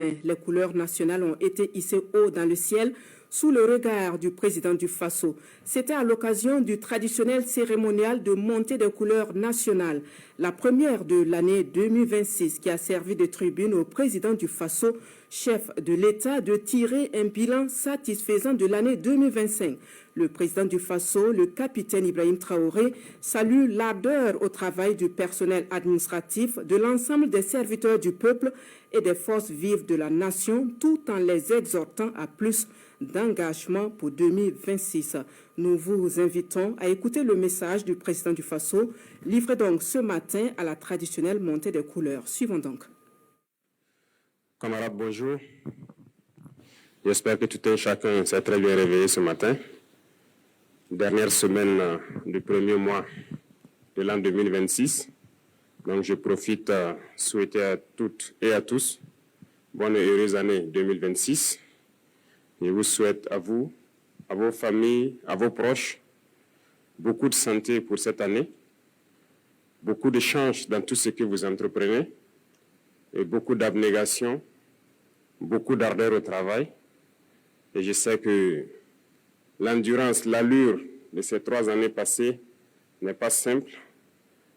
Les couleurs nationales ont été hissées haut dans le ciel sous le regard du président du Faso. C'était à l'occasion du traditionnel cérémonial de montée des couleurs nationales, la première de l'année 2026 qui a servi de tribune au président du Faso, chef de l'État, de tirer un bilan satisfaisant de l'année 2025. Le président du Faso, le capitaine Ibrahim Traoré, salue l'ardeur au travail du personnel administratif, de l'ensemble des serviteurs du peuple et des forces vives de la nation, tout en les exhortant à plus d'engagement pour 2026. Nous vous invitons à écouter le message du président du Faso, livré donc ce matin à la traditionnelle montée des couleurs. Suivons donc. Camarades, bonjour. J'espère que tout un chacun s'est très bien réveillé ce matin. Dernière semaine du premier mois de l'an 2026. Donc je profite à souhaiter à toutes et à tous bonne et heureuse année 2026. Je vous souhaite à vous, à vos familles, à vos proches, beaucoup de santé pour cette année, beaucoup de chance dans tout ce que vous entreprenez et beaucoup d'abnégation, beaucoup d'ardeur au travail. Et je sais que l'endurance, l'allure de ces 3 années passées n'est pas simple.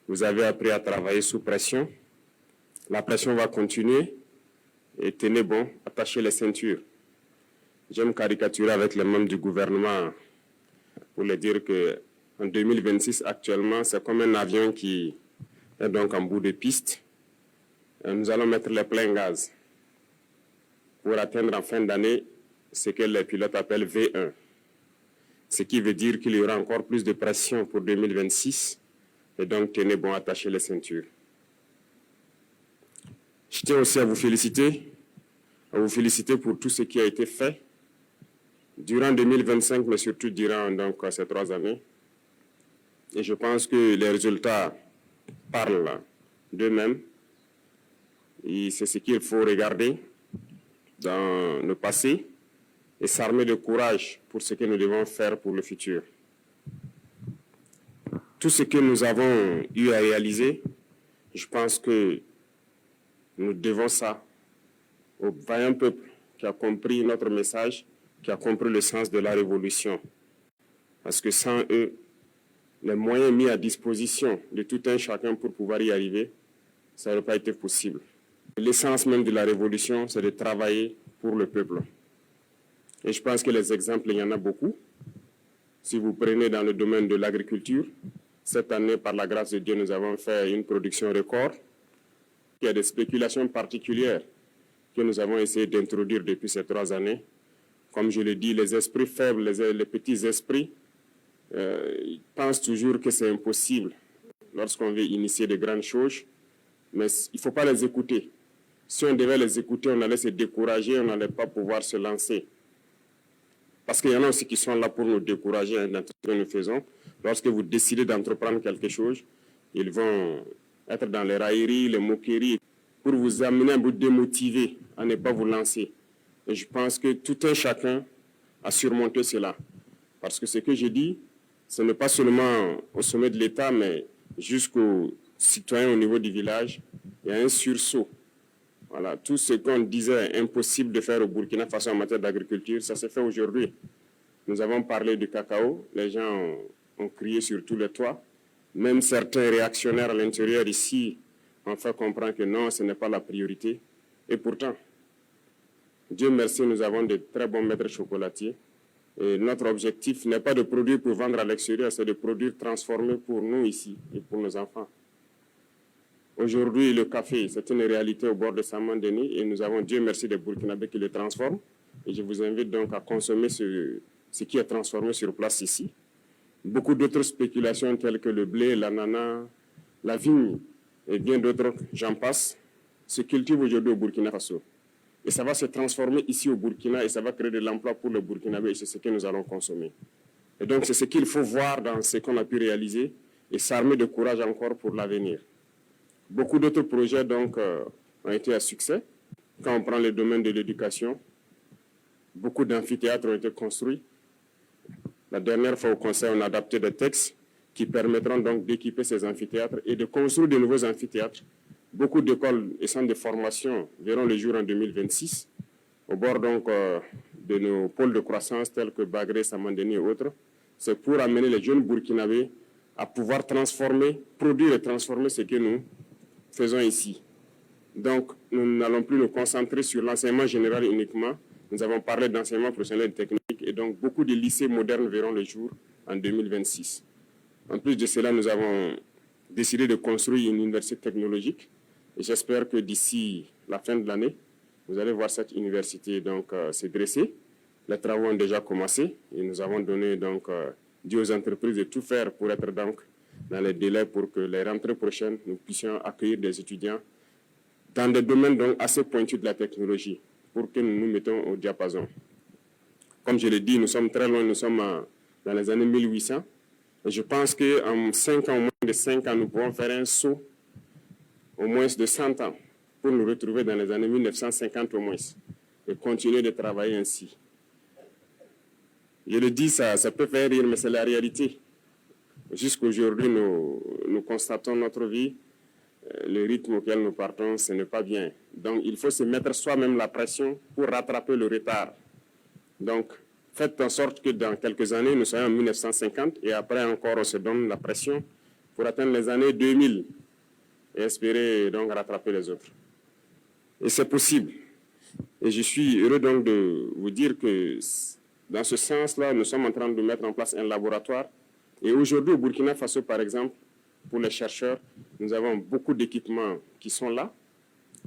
Vous avez appris à travailler sous pression. La pression va continuer et tenez bon, attachez les ceintures. J'aime caricaturer avec les membres du gouvernement pour leur dire qu'en 2026, actuellement, c'est comme un avion qui est donc en bout de piste. Et nous allons mettre les pleins gaz pour atteindre en fin d'année ce que les pilotes appellent V1. Ce qui veut dire qu'il y aura encore plus de pression pour 2026. Et donc, tenez bon, attachez les ceintures. Je tiens aussi à vous féliciter pour tout ce qui a été fait durant 2025, mais surtout durant donc, ces 3 années. Et je pense que les résultats parlent d'eux-mêmes. Et c'est ce qu'il faut regarder dans le passé et s'armer de courage pour ce que nous devons faire pour le futur. Tout ce que nous avons eu à réaliser, je pense que nous devons ça au vaillant peuple qui a compris notre message, qui a compris le sens de la révolution. Parce que sans eux, les moyens mis à disposition de tout un chacun pour pouvoir y arriver, ça n'aurait pas été possible. L'essence même de la révolution, c'est de travailler pour le peuple. Et je pense que les exemples, il y en a beaucoup. Si vous prenez dans le domaine de l'agriculture, cette année, par la grâce de Dieu, nous avons fait une production record. Il y a des spéculations particulières que nous avons essayé d'introduire depuis ces 3 années. Comme je le dis, les esprits faibles, les petits esprits, ils pensent toujours que c'est impossible lorsqu'on veut initier de grandes choses, mais il ne faut pas les écouter. Si on devait les écouter, on allait se décourager, on n'allait pas pouvoir se lancer. Parce qu'il y en a aussi qui sont là pour nous décourager dans tout ce que nous faisons. Lorsque vous décidez d'entreprendre quelque chose, ils vont être dans les railleries, les moqueries, pour vous amener à vous démotiver, à ne pas vous lancer. Et je pense que tout un chacun a surmonté cela. Parce que ce que je dis, ce n'est pas seulement au sommet de l'État, mais jusqu'aux citoyens au niveau du village, il y a un sursaut. Voilà, tout ce qu'on disait impossible de faire au Burkina Faso en matière d'agriculture, ça s'est fait aujourd'hui. Nous avons parlé du cacao, les gens ont crié sur tous les toits. Même certains réactionnaires à l'intérieur ici ont fait comprendre que non, ce n'est pas la priorité. Et pourtant, Dieu merci, nous avons de très bons maîtres chocolatiers. Et notre objectif n'est pas de produire pour vendre à l'extérieur, c'est de produire transformé pour nous ici et pour nos enfants. Aujourd'hui, le café, c'est une réalité au bord de Saman-Denis et nous avons, Dieu merci, des Burkinabés qui le transforment. Et je vous invite donc à consommer ce qui est transformé sur place ici. Beaucoup d'autres spéculations telles que le blé, l'ananas, la vigne et bien d'autres, j'en passe, se cultivent aujourd'hui au Burkina Faso. Et ça va se transformer ici au Burkina et ça va créer de l'emploi pour les Burkinabés et c'est ce que nous allons consommer. Et donc c'est ce qu'il faut voir dans ce qu'on a pu réaliser et s'armer de courage encore pour l'avenir. Beaucoup d'autres projets donc ont été à succès. Quand on prend le domaine de l'éducation, beaucoup d'amphithéâtres ont été construits. La dernière fois au Conseil, on a adapté des textes qui permettront donc d'équiper ces amphithéâtres et de construire de nouveaux amphithéâtres beaucoup d'écoles et centres de formation verront le jour en 2026, au bord donc de nos pôles de croissance tels que Bagré, Samandeni et autres. C'est pour amener les jeunes Burkinabés à pouvoir transformer, produire et transformer ce que nous faisons ici. Donc, nous n'allons plus nous concentrer sur l'enseignement général uniquement. Nous avons parlé d'enseignement professionnel et technique et donc beaucoup de lycées modernes verront le jour en 2026. En plus de cela, nous avons décidé de construire une université technologique et j'espère que d'ici la fin de l'année, vous allez voir cette université donc se dresser. Les travaux ont déjà commencé et nous avons donné donc dit aux entreprises de tout faire pour être donc dans les délais pour que les rentrées prochaines, nous puissions accueillir des étudiants dans des domaines donc assez pointus de la technologie pour que nous nous mettons au diapason. Comme je l'ai dit, nous sommes très loin, nous sommes dans les années 1800. Et je pense qu'en 5 ans, au moins de 5 ans, nous pouvons faire un saut au moins de 100 ans pour nous retrouver dans les années 1950 au moins et continuer de travailler ainsi. Je le dis, ça peut faire rire, mais c'est la réalité. Jusqu'aujourd'hui, nous constatons notre vie, le rythme auquel nous partons, ce n'est pas bien. Donc, il faut se mettre soi-même la pression pour rattraper le retard. Donc, faites en sorte que dans quelques années, nous soyons en 1950 et après encore, on se donne la pression pour atteindre les années 2000 et espérer donc rattraper les autres. Et c'est possible. Et je suis heureux donc de vous dire que dans ce sens-là, nous sommes en train de mettre en place un laboratoire. Et aujourd'hui, au Burkina Faso, par exemple, pour les chercheurs, nous avons beaucoup d'équipements qui sont là.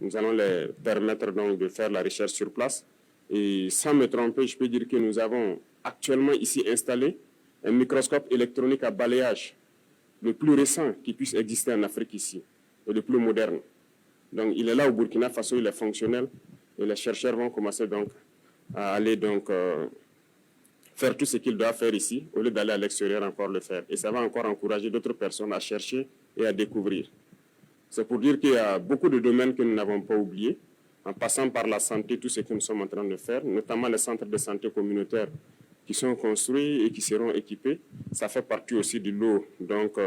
Nous allons les permettre donc de faire la recherche sur place. Et sans me tromper, je peux dire que nous avons actuellement ici installé un microscope électronique à balayage, le plus récent qui puisse exister en Afrique ici, et le plus moderne. Donc il est là au Burkina Faso, il est fonctionnel, et les chercheurs vont commencer donc à aller donc faire tout ce qu'ils doivent faire ici, au lieu d'aller à l'extérieur encore le faire. Et ça va encore encourager d'autres personnes à chercher et à découvrir. C'est pour dire qu'il y a beaucoup de domaines que nous n'avons pas oubliés, en passant par la santé, tout ce que nous sommes en train de faire, notamment les centres de santé communautaires qui sont construits et qui seront équipés. Ça fait partie aussi du lot donc,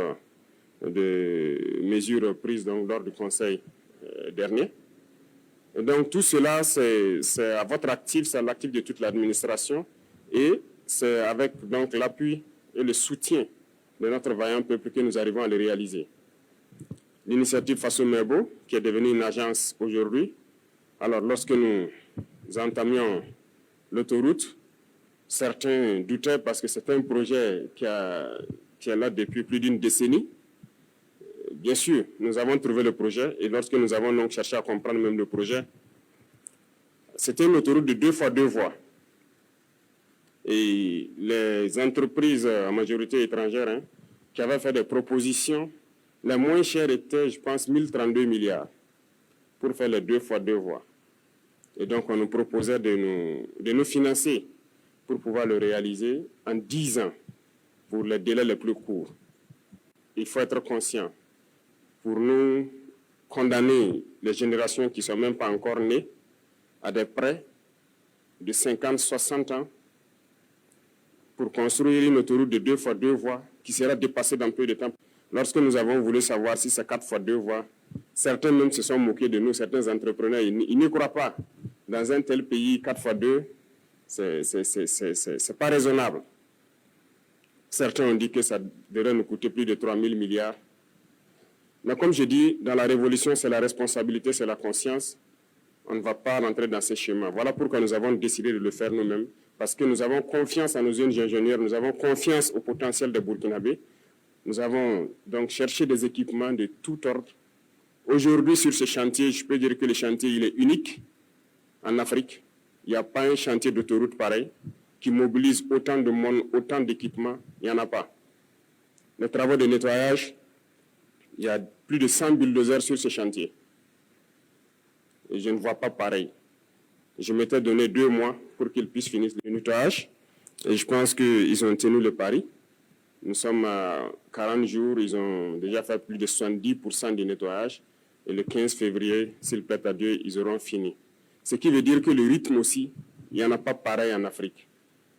de mesures prises donc, lors du Conseil dernier. Et donc tout cela, c'est à votre actif, c'est à l'actif de toute l'administration et c'est avec donc l'appui et le soutien de notre vaillant peuple que nous arrivons à le réaliser. L'initiative Faso Merbo, qui est devenue une agence aujourd'hui, alors lorsque nous entamions l'autoroute, certains doutaient parce que c'est un projet qui est là depuis plus d'une décennie. Bien sûr, nous avons trouvé le projet et lorsque nous avons donc cherché à comprendre même le projet, c'était une autoroute de 2 fois 2 voies. Et les entreprises, en majorité étrangères, qui avaient fait des propositions, les moins chères étaient, je pense, 1032 milliards pour faire les 2 fois 2 voies. Et donc, on nous proposait de nous financer pour pouvoir le réaliser en 10 ans, pour les délais les plus courts. Il faut être conscient. Pour nous condamner les générations qui ne sont même pas encore nées à des prêts de 50, 60 ans pour construire une autoroute de 2 fois 2 voies qui sera dépassée dans peu de temps. Lorsque nous avons voulu savoir si c'est 4 fois 2 voies, certains même se sont moqués de nous, certains entrepreneurs, ils n'y croient pas. Dans un tel pays, 4 fois 2, c'est pas raisonnable. Certains ont dit que ça devrait nous coûter plus de 3 000 milliards. Mais comme je dis, dans la révolution, c'est la responsabilité, c'est la conscience. On ne va pas rentrer dans ces schémas. Voilà pourquoi nous avons décidé de le faire nous-mêmes, parce que nous avons confiance en nos jeunes ingénieurs, nous avons confiance au potentiel des Burkinabés. Nous avons donc cherché des équipements de tout ordre. Aujourd'hui, sur ce chantier, je peux dire que le chantier il est unique en Afrique. Il n'y a pas un chantier d'autoroute pareil qui mobilise autant de monde, autant d'équipements. Il n'y en a pas. Les travaux de nettoyage, il y a plus de 100 bulldozers sur ce chantier. Et je ne vois pas pareil. Je m'étais donné 2 mois pour qu'ils puissent finir le nettoyage. Et je pense qu'ils ont tenu le pari. Nous sommes à 40 jours, ils ont déjà fait plus de 70% du nettoyage. Et le 15 février, s'il plaît à Dieu, ils auront fini. Ce qui veut dire que le rythme aussi, il n'y en a pas pareil en Afrique.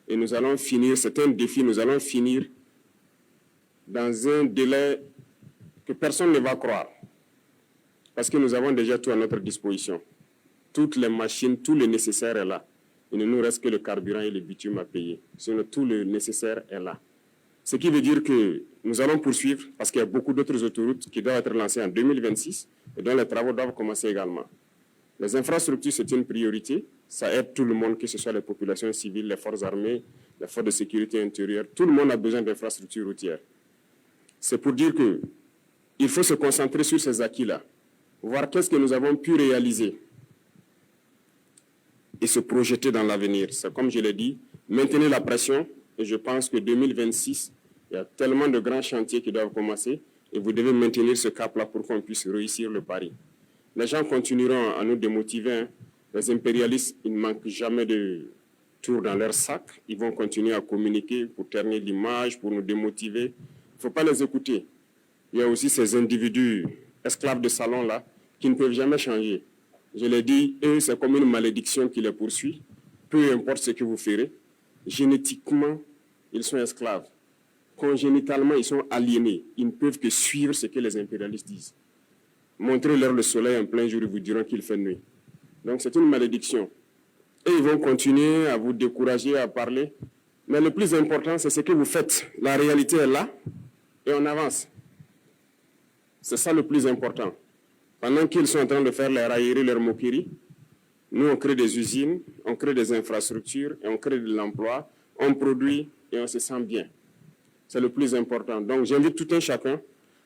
Et nous allons finir, c'est un défi, nous allons finir dans un délai que personne ne va croire. parce que nous avons déjà tout à notre disposition. Toutes les machines, tout le nécessaire est là. Il ne nous reste que le carburant et le bitume à payer. Sinon, tout le nécessaire est là. Ce qui veut dire que nous allons poursuivre parce qu'il y a beaucoup d'autres autoroutes qui doivent être lancées en 2026 et dont les travaux doivent commencer également. Les infrastructures, c'est une priorité. Ça aide tout le monde, que ce soit les populations civiles, les forces armées, les forces de sécurité intérieure. Tout le monde a besoin d'infrastructures routières. C'est pour dire qu'il faut se concentrer sur ces acquis-là, voir qu'est-ce que nous avons pu réaliser et se projeter dans l'avenir. C'est comme je l'ai dit, maintenir la pression. Et je pense que 2026, il y a tellement de grands chantiers qui doivent commencer et vous devez maintenir ce cap-là pour qu'on puisse réussir le pari. Les gens continueront à nous démotiver. Hein. Les impérialistes, ils ne manquent jamais de tours dans leur sac. Ils vont continuer à communiquer pour ternir l'image, pour nous démotiver. Il ne faut pas les écouter. Il y a aussi ces individus esclaves de salon-là qui ne peuvent jamais changer. Je l'ai dit, eux, c'est comme une malédiction qui les poursuit. Peu importe ce que vous ferez, génétiquement, ils sont esclaves. Congénitalement, ils sont aliénés. Ils ne peuvent que suivre ce que les impérialistes disent. Montrez-leur le soleil en plein jour, ils vous diront qu'il fait nuit. Donc c'est une malédiction. Et ils vont continuer à vous décourager, à parler. Mais le plus important, c'est ce que vous faites. La réalité est là et on avance. C'est ça le plus important. Pendant qu'ils sont en train de faire les railleries, leurs moqueries, nous, on crée des usines, on crée des infrastructures et on crée de l'emploi, on produit et on se sent bien. C'est le plus important. Donc, j'invite tout un chacun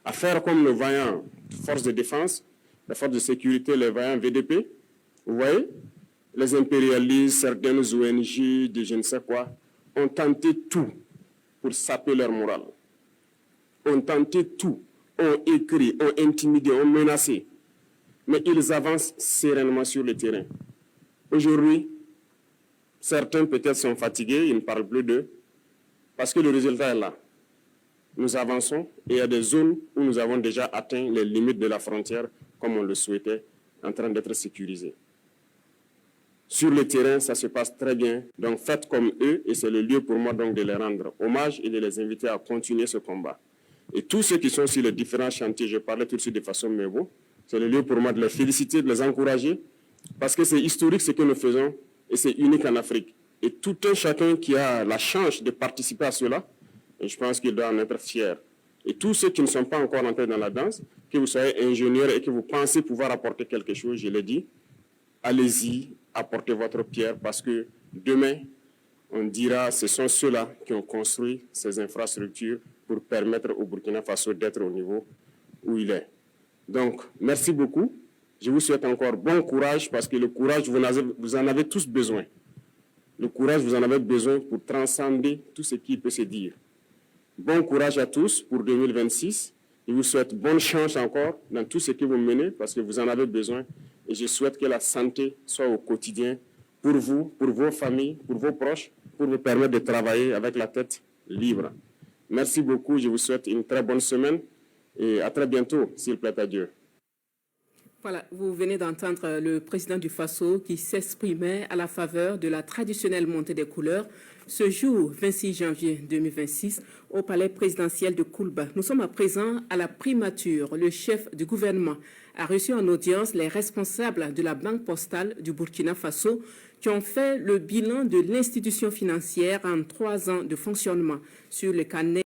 à faire comme le vaillant force de défense, les forces de sécurité, les vaillants VDP. Vous voyez, les impérialistes, certaines ONG, de je ne sais quoi, ont tenté tout pour saper leur morale. Ont tenté tout, ont écrit, ont intimidé, ont menacé. Mais ils avancent sereinement sur le terrain. Aujourd'hui, certains peut-être sont fatigués, ils ne parlent plus d'eux, parce que le résultat est là. Nous avançons et il y a des zones où nous avons déjà atteint les limites de la frontière, comme on le souhaitait, en train d'être sécurisés. Sur le terrain, ça se passe très bien. Donc faites comme eux et c'est le lieu pour moi donc de les rendre hommage et de les inviter à continuer ce combat. Et tous ceux qui sont sur les différents chantiers, je parlais tout de suite de façon mémo, c'est le lieu pour moi de les féliciter, de les encourager, parce que c'est historique ce que nous faisons et c'est unique en Afrique. Et tout un chacun qui a la chance de participer à cela, et je pense qu'il doit en être fier. Et tous ceux qui ne sont pas encore entrés dans la danse, que vous soyez ingénieur et que vous pensez pouvoir apporter quelque chose, je l'ai dit, allez-y, apportez votre pierre parce que demain, on dira ce sont ceux-là qui ont construit ces infrastructures pour permettre au Burkina Faso d'être au niveau où il est. Donc, merci beaucoup. Je vous souhaite encore bon courage parce que le courage, vous en avez tous besoin. Le courage, vous en avez besoin pour transcender tout ce qui peut se dire. Bon courage à tous pour 2026. Je vous souhaite bonne chance encore dans tout ce que vous menez parce que vous en avez besoin. Et je souhaite que la santé soit au quotidien pour vous, pour vos familles, pour vos proches, pour vous permettre de travailler avec la tête libre. Merci beaucoup. Je vous souhaite une très bonne semaine et à très bientôt, s'il plaît à Dieu. Voilà, vous venez d'entendre le président du Faso qui s'exprimait à la faveur de la traditionnelle montée des couleurs ce jour 26 janvier 2026 au palais présidentiel de Koulba. Nous sommes à présent à la primature. Le chef du gouvernement a reçu en audience les responsables de la Banque postale du Burkina Faso qui ont fait le bilan de l'institution financière en 3 ans de fonctionnement sur le carnet